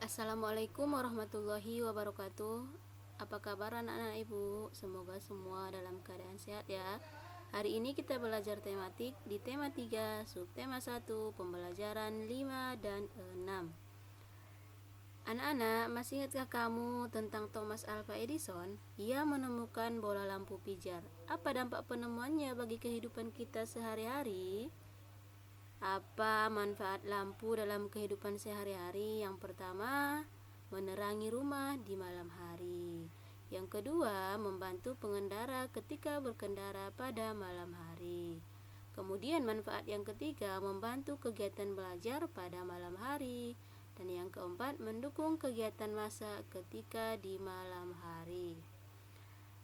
Assalamualaikum warahmatullahi wabarakatuh. Apa kabar anak-anak ibu? Semoga semua dalam keadaan sehat ya. Hari ini kita belajar tematik di tema 3, subtema 1, pembelajaran 5 dan 6. Anak-anak, masih ingatkah kamu tentang Thomas Alva Edison? Ia menemukan bola lampu pijar. Apa dampak penemuannya bagi kehidupan kita sehari-hari? Apa manfaat lampu dalam kehidupan sehari-hari? Yang pertama, menerangi rumah di malam hari. Yang kedua, membantu pengendara ketika berkendara pada malam hari. Kemudian manfaat yang ketiga, membantu kegiatan belajar pada malam hari. Dan yang keempat, mendukung kegiatan masak ketika di malam hari.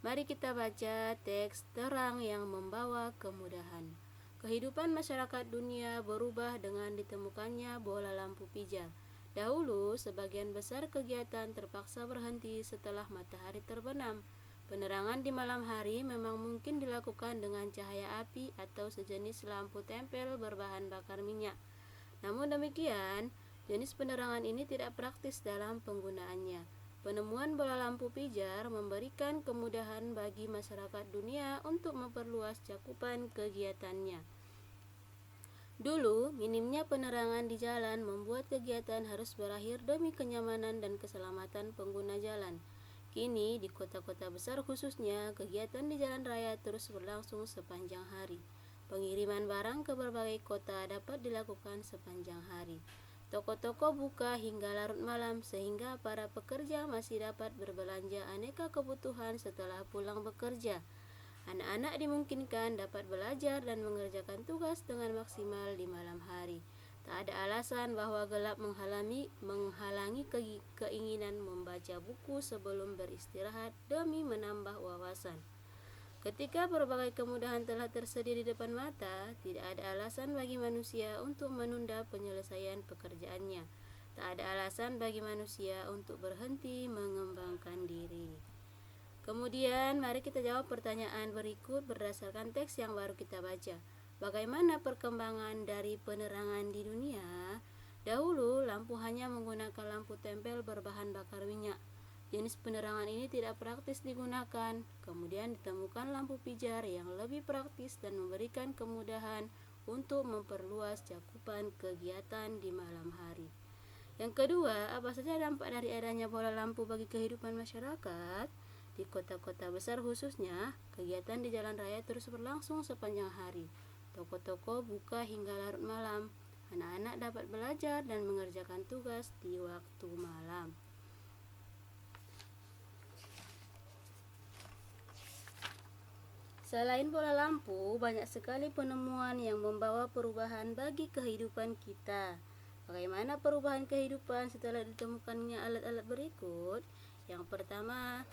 Mari kita baca teks terang yang membawa kemudahan. Kehidupan masyarakat dunia berubah dengan ditemukannya bola lampu pijar. Dahulu, sebagian besar kegiatan terpaksa berhenti setelah matahari terbenam. Penerangan di malam hari memang mungkin dilakukan dengan cahaya api atau sejenis lampu tempel berbahan bakar minyak. Namun demikian, jenis penerangan ini tidak praktis dalam penggunaannya. Penemuan bola lampu pijar memberikan kemudahan bagi masyarakat dunia untuk memperluas cakupan kegiatannya. Dulu, minimnya penerangan di jalan membuat kegiatan harus berakhir demi kenyamanan dan keselamatan pengguna jalan. Kini, di kota-kota besar khususnya, kegiatan di jalan raya terus berlangsung sepanjang hari. Pengiriman barang ke berbagai kota dapat dilakukan sepanjang hari. Toko-toko buka hingga larut malam sehingga para pekerja masih dapat berbelanja aneka kebutuhan setelah pulang bekerja. Anak-anak dimungkinkan dapat belajar dan mengerjakan tugas dengan maksimal di malam hari. Tak ada alasan bahwa gelap menghalangi keinginan membaca buku sebelum beristirahat demi menambah wawasan. Ketika berbagai kemudahan telah tersedia di depan mata, tidak ada alasan bagi manusia untuk menunda penyelesaian pekerjaannya. Tak ada alasan bagi manusia untuk berhenti mengembangkan diri. Kemudian, mari kita jawab pertanyaan berikut berdasarkan teks yang baru kita baca. Bagaimana perkembangan dari penerangan di dunia? Dahulu, lampu hanya menggunakan lampu tempel berbahan bakar minyak. Jenis penerangan ini tidak praktis digunakan. Kemudian ditemukan lampu pijar yang lebih praktis dan memberikan kemudahan untuk memperluas cakupan kegiatan di malam hari. Yang kedua, apa saja dampak dari adanya bola lampu bagi kehidupan masyarakat? Di kota-kota besar khususnya, kegiatan di jalan raya terus berlangsung sepanjang hari. Toko-toko buka hingga larut malam. Anak-anak dapat belajar dan mengerjakan tugas di waktu malam. Selain bola lampu, banyak sekali penemuan yang membawa perubahan bagi kehidupan kita. Bagaimana perubahan kehidupan setelah ditemukannya alat-alat berikut? Yang pertama,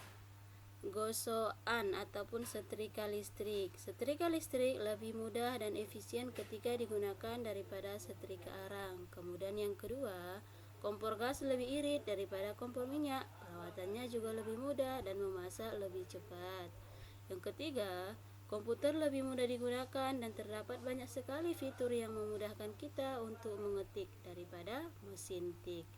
gosokan ataupun setrika listrik. Setrika listrik lebih mudah dan efisien ketika digunakan daripada setrika arang. Kemudian yang kedua, kompor gas lebih irit daripada kompor minyak. Perawatannya juga lebih mudah dan memasak lebih cepat. Yang ketiga, komputer lebih mudah digunakan dan terdapat banyak sekali fitur yang memudahkan kita untuk mengetik daripada mesin tik.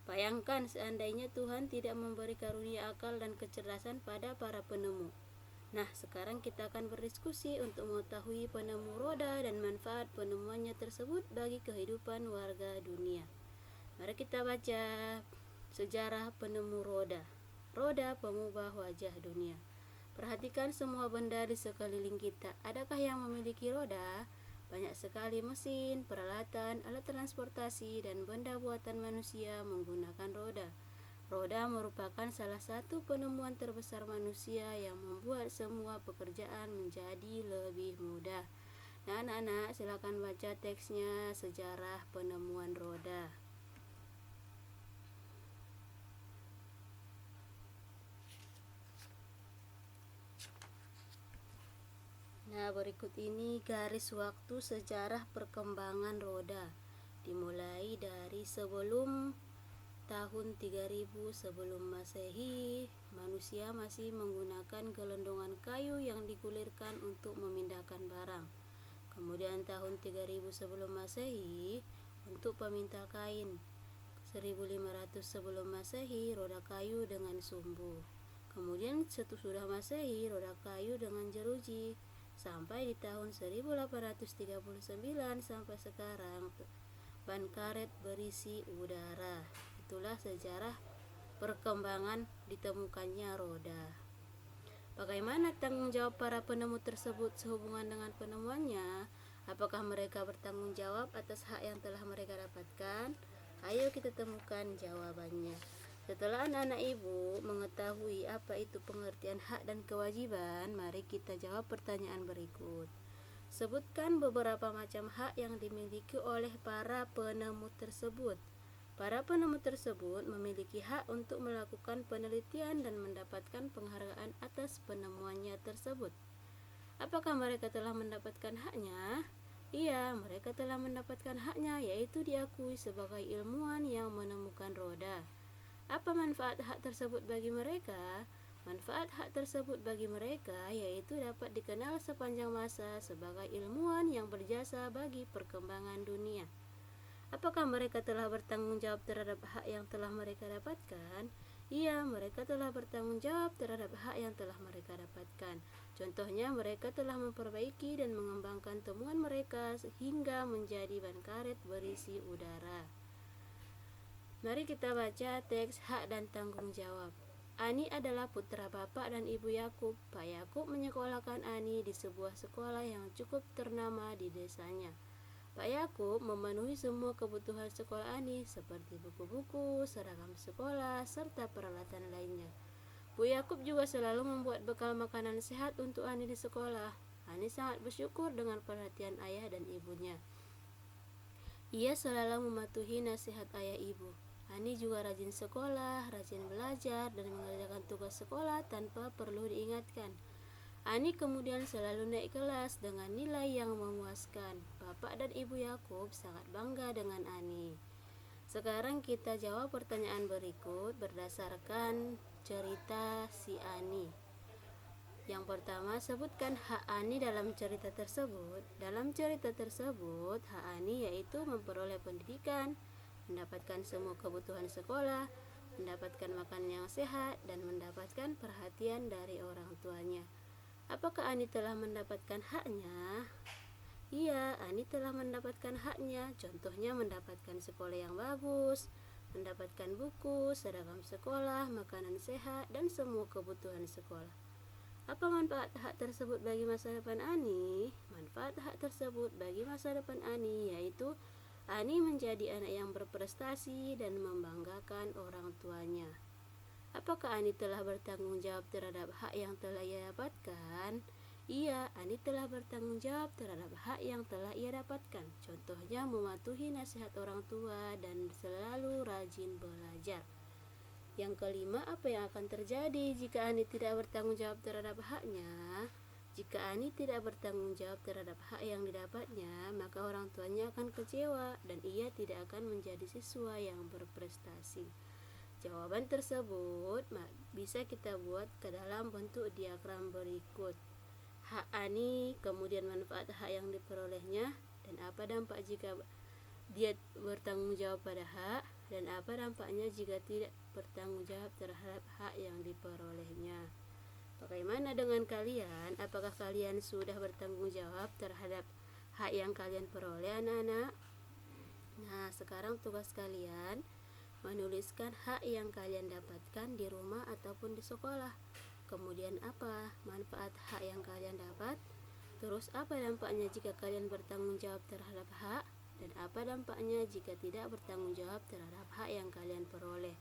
Bayangkan seandainya Tuhan tidak memberi karunia akal dan kecerdasan pada para penemu. Nah, sekarang kita akan berdiskusi untuk mengetahui penemu roda dan manfaat penemuannya tersebut bagi kehidupan warga dunia. Mari kita baca sejarah penemu roda. Roda pengubah wajah dunia. Perhatikan semua benda di sekeliling kita. Adakah yang memiliki roda? Banyak sekali mesin, peralatan, alat transportasi, dan benda buatan manusia menggunakan roda. Roda merupakan salah satu penemuan terbesar manusia yang membuat semua pekerjaan menjadi lebih mudah. Nah, anak-anak, silakan baca teksnya sejarah penemuan roda. Nah, berikut ini garis waktu sejarah perkembangan roda. Dimulai dari sebelum tahun 3000 sebelum Masehi, manusia masih menggunakan gelondongan kayu yang digulirkan untuk memindahkan barang. Kemudian tahun 3000 sebelum Masehi untuk pemintal kain. 1500 sebelum Masehi, roda kayu dengan sumbu. Kemudian sesudah Masehi, roda kayu dengan jeruji. Sampai di tahun 1839 sampai sekarang, ban karet berisi udara. Itulah sejarah perkembangan ditemukannya roda. Bagaimana tanggung jawab para penemu tersebut sehubungan dengan penemuannya? Apakah mereka bertanggung jawab atas hak yang telah mereka dapatkan? Ayo kita temukan jawabannya. Setelah anak-anak ibu mengetahui apa itu pengertian hak dan kewajiban, mari kita jawab pertanyaan berikut. Sebutkan beberapa macam hak yang dimiliki oleh para penemu tersebut. Para penemu tersebut memiliki hak untuk melakukan penelitian dan mendapatkan penghargaan atas penemuannya tersebut. Apakah mereka telah mendapatkan haknya? Iya, mereka telah mendapatkan haknya, yaitu diakui sebagai ilmuwan yang menemukan roda. Apa manfaat hak tersebut bagi mereka? Manfaat hak tersebut bagi mereka yaitu dapat dikenal sepanjang masa sebagai ilmuwan yang berjasa bagi perkembangan dunia. Apakah mereka telah bertanggung jawab terhadap hak yang telah mereka dapatkan? Iya, mereka telah bertanggung jawab terhadap hak yang telah mereka dapatkan. Contohnya, mereka telah memperbaiki dan mengembangkan temuan mereka hingga menjadi ban karet berisi udara. Mari kita baca teks hak dan tanggung jawab. Ani adalah putra bapak dan ibu Yakub. Pak Yakub menyekolahkan Ani di sebuah sekolah yang cukup ternama di desanya. Pak Yakub memenuhi semua kebutuhan sekolah Ani seperti buku-buku, seragam sekolah, serta peralatan lainnya. Bu Yakub juga selalu membuat bekal makanan sehat untuk Ani di sekolah. Ani sangat bersyukur dengan perhatian ayah dan ibunya. Ia selalu mematuhi nasihat ayah ibu. Ani juga rajin sekolah, rajin belajar, dan mengerjakan tugas sekolah tanpa perlu diingatkan. Ani kemudian selalu naik kelas dengan nilai yang memuaskan. Bapak dan ibu Yakub sangat bangga dengan Ani. Sekarang kita jawab pertanyaan berikut berdasarkan cerita si Ani. Yang pertama, sebutkan hak Ani dalam cerita tersebut. Dalam cerita tersebut, hak Ani yaitu memperoleh pendidikan, mendapatkan semua kebutuhan sekolah, mendapatkan makanan yang sehat, dan mendapatkan perhatian dari orang tuanya. Apakah Ani telah mendapatkan haknya? Iya, Ani telah mendapatkan haknya. Contohnya mendapatkan sekolah yang bagus, mendapatkan buku, seragam sekolah, makanan sehat, dan semua kebutuhan sekolah. Apa manfaat hak tersebut bagi masa depan Ani? Manfaat hak tersebut bagi masa depan Ani yaitu Ani menjadi anak yang berprestasi dan membanggakan orang tuanya. Apakah Ani telah bertanggung jawab terhadap hak yang telah ia dapatkan? Iya, Ani telah bertanggung jawab terhadap hak yang telah ia dapatkan. Contohnya mematuhi nasihat orang tua dan selalu rajin belajar. Yang kelima, apa yang akan terjadi jika Ani tidak bertanggung jawab terhadap haknya? Jika Ani tidak bertanggung jawab terhadap hak yang didapatnya, maka orang tuanya akan kecewa dan ia tidak akan menjadi siswa yang berprestasi. Jawaban tersebut bisa kita buat ke dalam bentuk diagram berikut. Hak Ani, kemudian manfaat hak yang diperolehnya, dan apa dampak jika dia bertanggung jawab pada hak, dan apa dampaknya jika tidak bertanggung jawab terhadap hak yang diperolehnya. Bagaimana dengan kalian? Apakah kalian sudah bertanggung jawab terhadap hak yang kalian peroleh, anak-anak? Nah, sekarang tugas kalian menuliskan hak yang kalian dapatkan di rumah ataupun di sekolah. Kemudian apa manfaat hak yang kalian dapat? Terus apa dampaknya jika kalian bertanggung jawab terhadap hak? Dan apa dampaknya jika tidak bertanggung jawab terhadap hak yang kalian peroleh?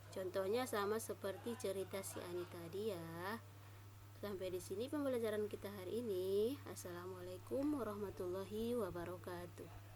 Contohnya sama seperti cerita si Ani tadi ya. Sampai di sini pembelajaran kita hari ini. Assalamualaikum warahmatullahi wabarakatuh.